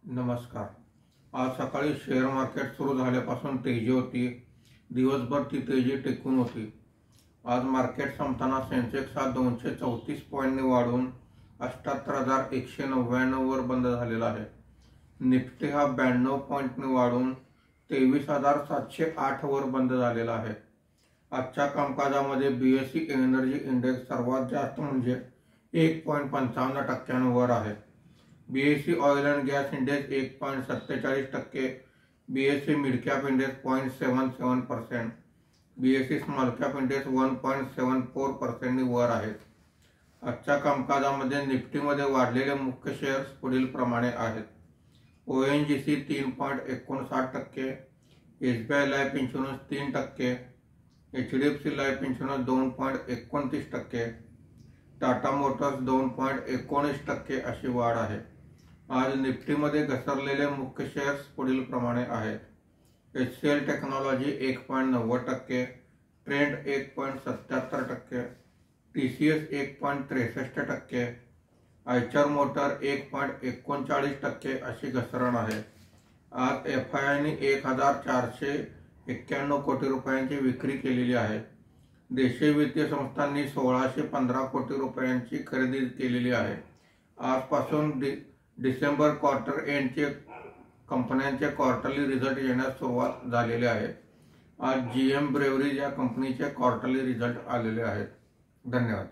नमस्कार। आज सकाळी शेअर मार्केट सुरू झाल्यापासून तेजी होती। दिवसभर ती तेजी टिकून होती। आज मार्केट संपताना सेन्सेक्स हा 234 पॉईंटने वाढून 78,199 वर बंद झालेला आहे। निफ्टी हा 92 पॉईंटने वाढून 23,708 वर बंद झालेला आहे। आजच्या कामकाजामध्ये बीएसई एनर्जी इंडेक्स सर्वात जास्त म्हणजे 1.55% वर आहे। BSE oil and gas index 1.47%, BSE mid cap index 0.77%, BSE small cap index 1.74% वर आहेत। आजच्या कामकाजामध्ये निफ्टीमध्ये वाढलेले मुख्य शेअर्स पुढील प्रमाणे आहेत। ONGC 3.59%, SBI life insurance 3%, HDFC life insurance 2.29%, Tata Motors 2.19% अशी वाढ आहे। आज निफ्टीमध्ये घसरलेले मुख्य शेअर्स पुढील प्रमाणे आहेत। HCL technology 1.90%, Trent 1.77%, TCS 1.63%, Eicher motor 1.39% अशी घसरण आहे। आज एफआयआयने 1,491 कोटी रुपयांची विक्री केलेली आहे। देशीय वित्तीय संस्थांनी 1,615 कोटी रुपयांची खरेदी केलेली आहे। आजपासून डिसेंबर क्वार्टर एंडचे कंपन्यांचे क्वार्टरली रिझल्ट येण्यास सुरुवात झालेली आहे। आज जीएम ब्रेवरीज या कंपनीचे क्वार्टरली रिझल्ट आलेले आहेत। धन्यवाद।